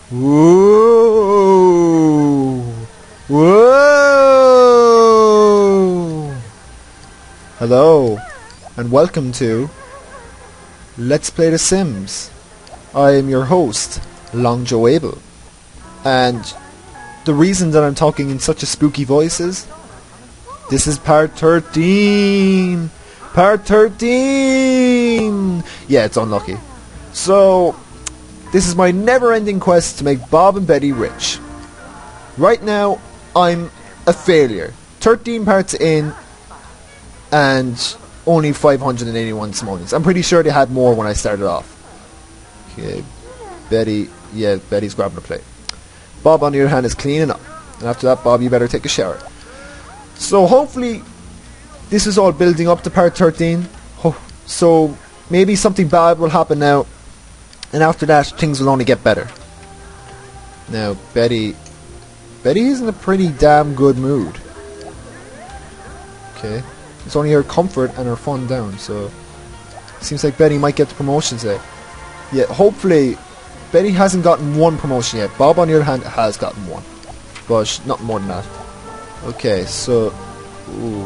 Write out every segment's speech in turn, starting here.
Whoa! Whoa! Hello, and welcome to Let's Play The Sims. I am your host, Long Joe Abel, and the reason that I'm talking in such a spooky voice is this is part 13! Part 13! Yeah, it's unlucky. So, this is my never-ending quest to make Bob and Betty rich. Right now, I'm a failure. 13 parts in, and only 581 simoleons. I'm pretty sure they had more when I started off. Okay, Betty's grabbing a plate. Bob, on the other hand, is cleaning up. And after that, Bob, you better take a shower. So hopefully, this is all building up to part 13. So maybe something bad will happen now. And after that, things will only get better. Now, Betty is in a pretty damn good mood. Okay. It's only her comfort and her fun down, so seems like Betty might get the promotion today. Yeah, hopefully, Betty hasn't gotten one promotion yet. Bob, on the other hand, has gotten one. But not more than that. Okay, so... Ooh,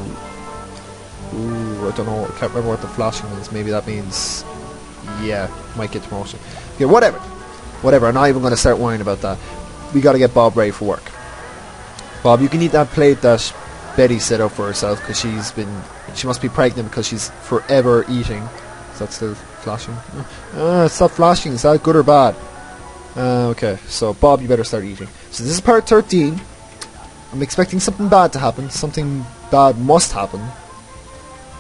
I don't know, I can't remember what the flashing means. Maybe that means... Yeah, might get the promotion. Okay, whatever, I'm not even going to start worrying about that. We got to get Bob ready for work. Bob, you can eat that plate that Betty set up for herself, because she must be pregnant because she's forever eating. Is that still flashing? It's not flashing. Is that good or bad? Okay, so Bob, you better start eating. So this is part 13. I'm expecting something bad to happen. Something bad must happen,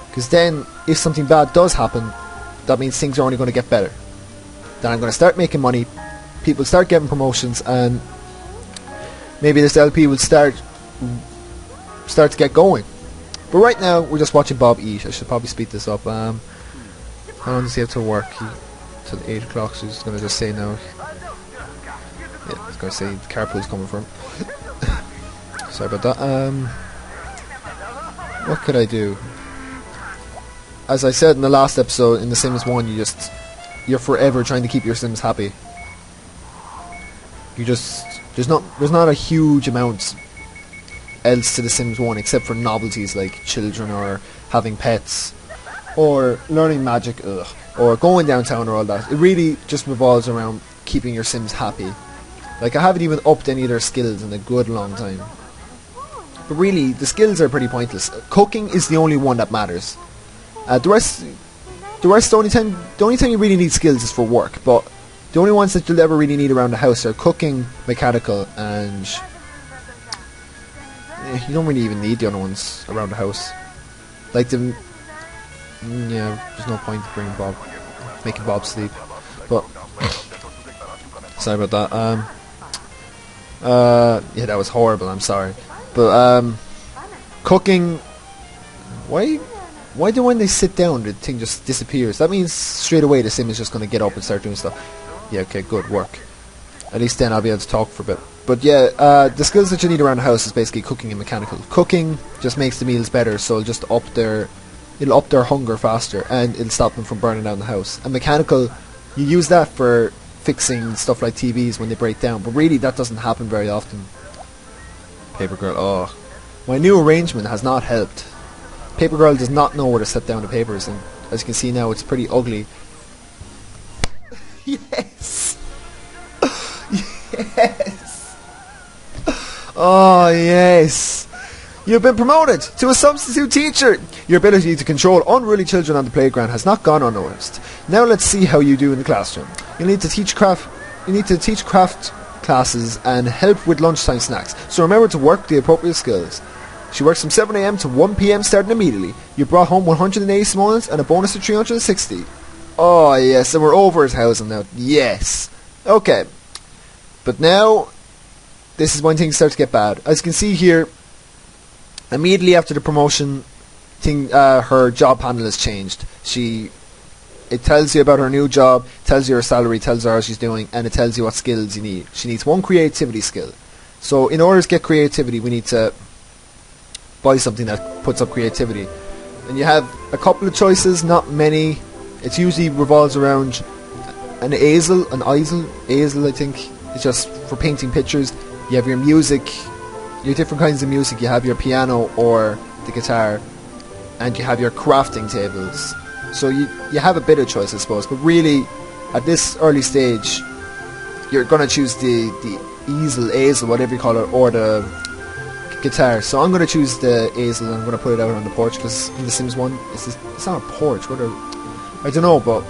because then if something bad does happen, that means things are only going to get better. Then I'm going to start making money, people start getting promotions, and maybe this LP will start to get going. But right now, we're just watching Bob eat. I should probably speed this up. How long does he have to work? Till 8 o'clock, so he's going to just say no. Yeah, he's going to say the carpool's coming for him. Sorry about that. What could I do? As I said in the last episode, in The Sims 1, you're forever trying to keep your Sims happy. There's not a huge amount else to The Sims 1 except for novelties like children or having pets or learning magic, or going downtown or all that. It really just revolves around keeping your Sims happy. Like, I haven't even upped any of their skills in a good long time. But really, the skills are pretty pointless. Cooking is the only one that matters. The rest, the only time you really need skills is for work, but the only ones that you'll ever really need around the house are cooking, mechanical, and you don't really even need the other ones around the house. Like there's no point making Bob sleep. But sorry about that. Yeah, that was horrible. I'm sorry, but cooking. Why do when they sit down the thing just disappears? That means straight away the Sim is just going to get up and start doing stuff. Yeah, okay, good work. At least then I'll be able to talk for a bit. But yeah, the skills that you need around the house is basically cooking and mechanical. Cooking just makes the meals better, so it'll just up their hunger faster, and it'll stop them from burning down the house. And mechanical, you use that for fixing stuff like TVs when they break down, but really that doesn't happen very often. Paper Girl, oh. My new arrangement has not helped. Paper Girl does not know where to set down the papers, and as you can see now, it's pretty ugly. Yes! Yes! Oh, yes! You've been promoted to a substitute teacher! Your ability to control unruly children on the playground has not gone unnoticed. Now let's see how you do in the classroom. You need to teach craft classes and help with lunchtime snacks, so remember to work the appropriate skills. She works from 7 AM to 1 PM starting immediately. You brought home 180 simoleons and a bonus of 360. Oh yes, and we're over his housing now. Yes. Okay. But now, this is when things start to get bad. As you can see here, immediately after the promotion, her job panel has changed. It tells you about her new job, tells you her salary, tells her how she's doing, and it tells you what skills you need. She needs one creativity skill. So in order to get creativity, we need to buy something that puts up creativity. And you have a couple of choices, not many. It usually revolves around an easel, I think. It's just for painting pictures. You have your music, your different kinds of music. You have your piano or the guitar, and you have your crafting tables. So you have a bit of choice, I suppose. But really, at this early stage, you're going to choose the easel, whatever you call it, or the guitar. So I'm going to choose the easel, and I'm going to put it out on the porch, because in The Sims 1, it's not a porch. I don't know, but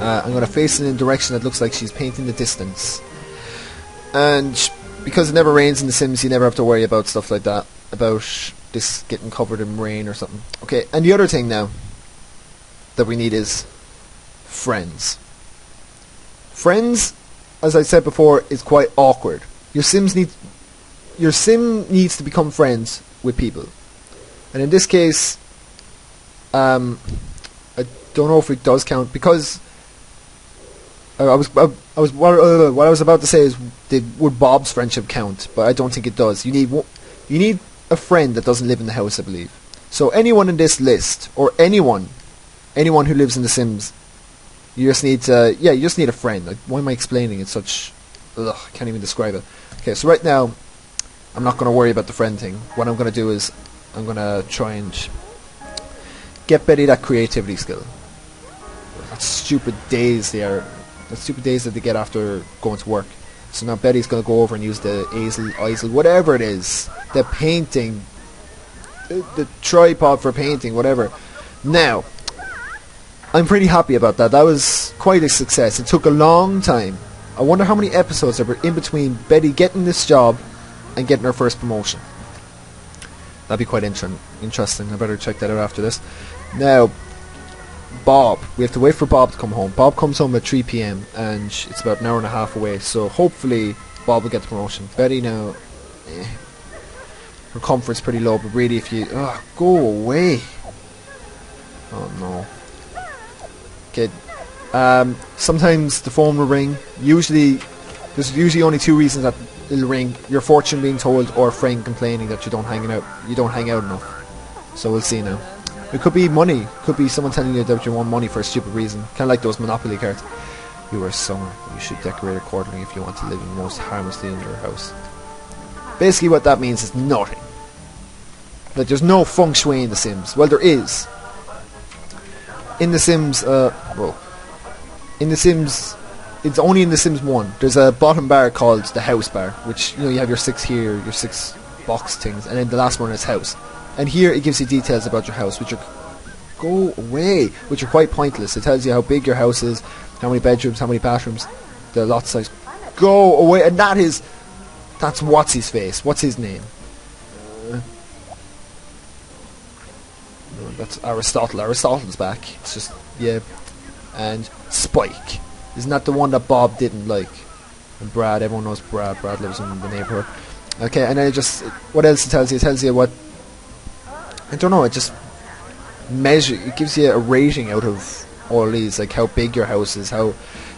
I'm going to face it in a direction that looks like she's painting the distance. And because it never rains in The Sims, you never have to worry about stuff like that, about this getting covered in rain or something. Okay, and the other thing now that we need is friends. Friends, as I said before, is quite awkward. Your sim needs to become friends with people, and in this case, I don't know if it does count, because what I was about to say is, would Bob's friendship count? But I don't think it does. You need a friend that doesn't live in the house, I believe. So anyone in this list, or anyone who lives in The Sims, you just need a friend. Like, why am I explaining it such? I can't even describe it. Okay, so right now, I'm not going to worry about the friend thing. What I'm going to do is, I'm going to try and get Betty that creativity skill. That stupid days that they get after going to work. So now Betty's going to go over and use the easel, whatever it is, the painting, the tripod for painting, whatever. Now, I'm pretty happy about that. That was quite a success. It took a long time. I wonder how many episodes there were in between Betty getting this job and getting her first promotion. That'd be quite interesting. I better check that out after this. Now, Bob. We have to wait for Bob to come home. Bob comes home at 3 p.m. and it's about an hour and a half away. So hopefully Bob will get the promotion. Betty now, her comfort's pretty low, but really if you... go away. Oh no. Okay. Sometimes the phone will ring. There's usually only two reasons that it'll ring: your fortune being told, or a friend complaining that you don't hang out enough. So we'll see now. It could be money. It could be someone telling you that you want money for a stupid reason. Kind of like those Monopoly cards. You are summer. You should decorate accordingly if you want to live in most harmlessly in your house. Basically what that means is nothing. That there's no feng shui in The Sims. Well, there is. In The Sims, in The Sims, it's only in The Sims 1. There's a bottom bar called the house bar, which, you have your 6 here, your 6 box things, and then the last one is house. And here it gives you details about your house, which are quite pointless. It tells you how big your house is, how many bedrooms, how many bathrooms, the lot size. Go away, and that's what's his face. What's his name? No, that's Aristotle. Aristotle's back. It's just and Spike. Isn't that the one that Bob didn't like? And Brad, everyone knows Brad. Brad lives in the neighborhood. Okay, and then what else it tells you? It tells you what, I don't know, it gives you a rating out of all these, like how big your house is, how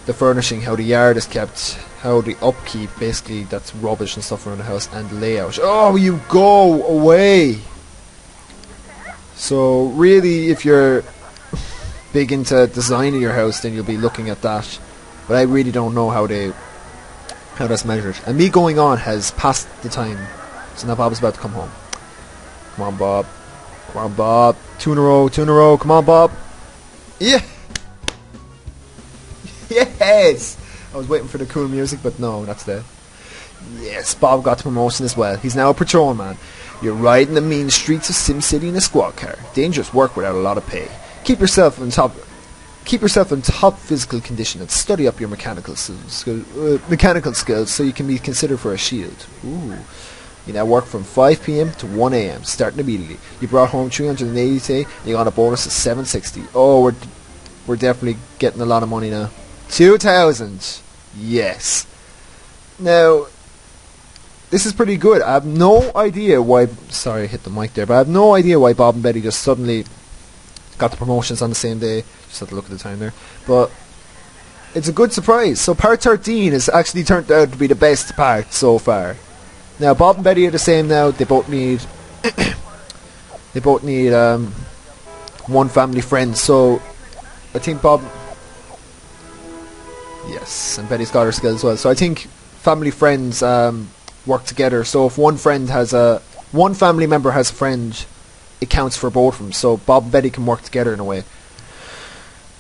the furnishing, how the yard is kept, how the upkeep, basically that's rubbish and stuff around the house, and the layout. Oh, you go away! So really, if you're big into designing your house, then you'll be looking at that. But I really don't know how that's measured. And me going on has passed the time. So now Bob is about to come home. Come on, Bob. Come on, Bob. 2 in a row. Come on, Bob. Yeah. Yes. I was waiting for the cool music, but no, that's dead. Yes, Bob got the promotion as well. He's now a patrolman. You're riding the mean streets of SimCity in a squad car. Dangerous work without a lot of pay. Keep yourself in top physical condition and study up your mechanical skills so you can be considered for a shield. Ooh. You now work from 5 p.m. to 1 a.m. starting immediately. You brought home 380 today and you got a bonus of 760. Oh, we're definitely getting a lot of money now. 2,000. Yes. Now, this is pretty good. I have no idea why... Sorry, I hit the mic there. But I have no idea why Bob and Betty just suddenly got the promotions on the same day. Just had to look at the time there. But it's a good surprise. So part 13 has actually turned out to be the best part so far. Now, Bob and Betty are the same now. They both need... one family friend. So, I think Bob... Yes, and Betty's got her skill as well. So I think family friends work together. So if one family member has a friend, it counts for both of them. So Bob and Betty can work together in a way.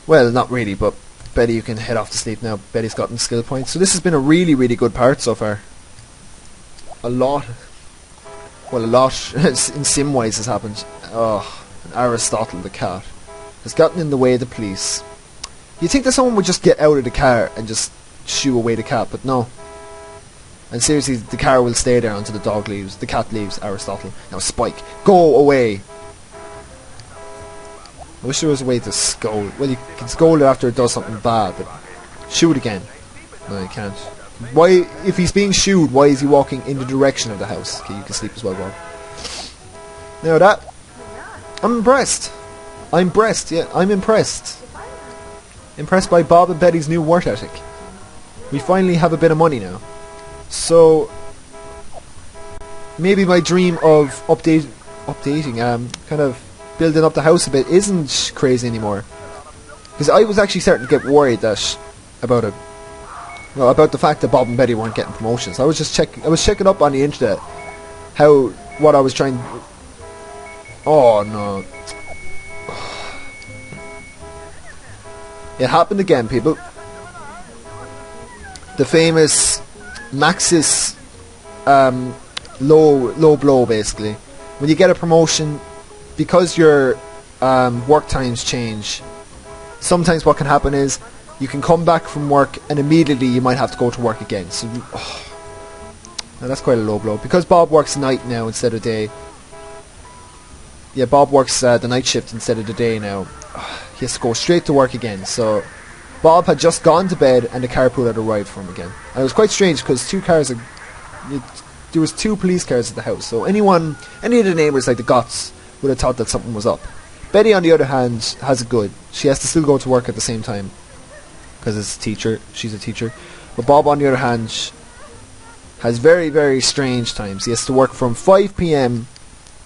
Well, not really, but Betty, you can head off to sleep now. Betty's gotten skill points. So this has been a really, really good part so far. A lot in sim-wise has happened. Oh, and Aristotle the cat has gotten in the way of the police. You'd think that someone would just get out of the car and just shoo away the cat, but no. And seriously, the car will stay there until the cat leaves, Aristotle. Now Spike, go away! I wish there was a way to scold. Well, you can scold it after it does something bad, but shoot again. No, you can't. Why, if he's being shooed, why is he walking in the direction of the house? Okay, you can sleep as well, Bob. Now that, I'm impressed. I'm impressed. Impressed by Bob and Betty's new work ethic. We finally have a bit of money now. So, maybe my dream of updating, kind of building up the house a bit isn't crazy anymore. Because I was actually starting to get worried about the fact that Bob and Betty weren't getting promotions. I was checking up on the internet what I was trying. Oh no. It happened again, people. The famous Maxis low blow, basically. When you get a promotion, because your work times change, sometimes what can happen is you can come back from work and immediately you might have to go to work again. So, now that's quite a low blow. Because Bob works night now instead of day. Yeah, Bob works the night shift instead of the day now. He has to go straight to work again. So Bob had just gone to bed and the carpool had arrived for him again. And it was quite strange because there was 2 police cars at the house. So any of the neighbours, like the Gotts, would have thought that something was up. Betty, on the other hand, has it good. She has to still go to work at the same time because she's a teacher. But Bob, on the other hand, has very, very strange times. He has to work from 5 p.m.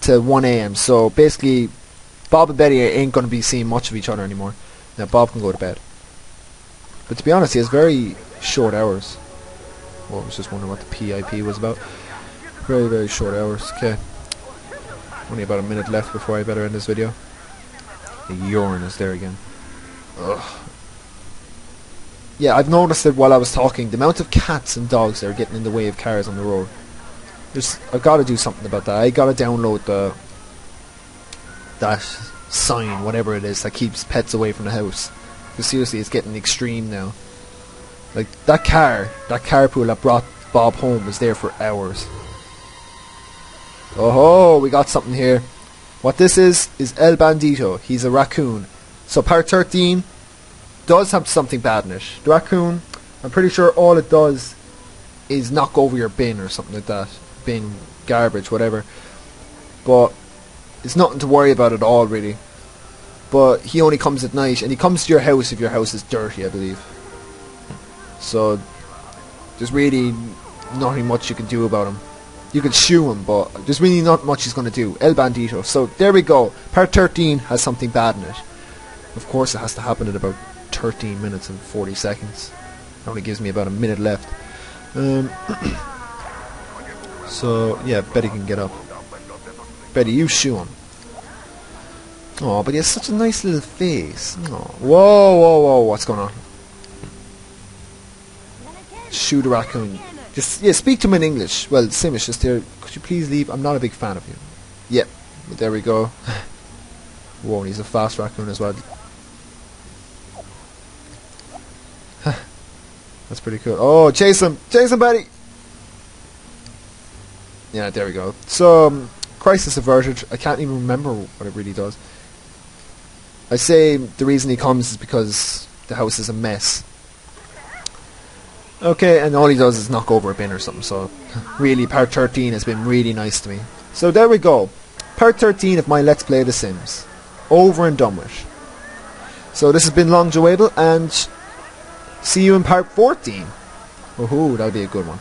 to 1 a.m. So basically, Bob and Betty ain't going to be seeing much of each other anymore. Now Bob can go to bed. But to be honest, he has very short hours. Well, I was just wondering what the PIP was about. Very, very short hours. Okay. Only about a minute left before I better end this video. The urine is there again. Ugh. Yeah, I've noticed that while I was talking, the amount of cats and dogs that are getting in the way of cars on the road. I've got to do something about that. I got to download that sign, whatever it is, that keeps pets away from the house. Because seriously, it's getting extreme now. Like, that carpool that brought Bob home was there for hours. Oh, we got something here. What this is El Bandito. He's a raccoon. So part 13 does have something bad in it. The raccoon, I'm pretty sure all it does is knock over your bin or something like that. Bin, garbage, whatever. But it's nothing to worry about at all, really. But he only comes at night, and he comes to your house if your house is dirty, I believe. So there's really nothing much you can do about him. You can shoo him, but there's really not much he's going to do. El Bandito. So there we go. Part 13 has something bad in it. Of course, it has to happen in about 13 minutes and 40 seconds. It only gives me about a minute left. So yeah, Betty can get up. Betty, you shoo him. Oh, but he has such a nice little face. Oh. Whoa, what's going on? Shoo the raccoon. Just, yeah, speak to him in English. Well, Simish, just there. Could you please leave? I'm not a big fan of you. Yep, but there we go. Whoa, he's a fast raccoon as well. That's pretty cool. Oh, chase him, Betty! Yeah, there we go. So, crisis averted. I can't even remember what it really does. I say the reason he comes is because the house is a mess. Okay, and all he does is knock over a bin or something, so really part 13 has been really nice to me. So there we go. Part 13 of my Let's Play The Sims. Over and done with. So this has been Long Joable, and see you in part 14. Woohoo, that'll be a good one.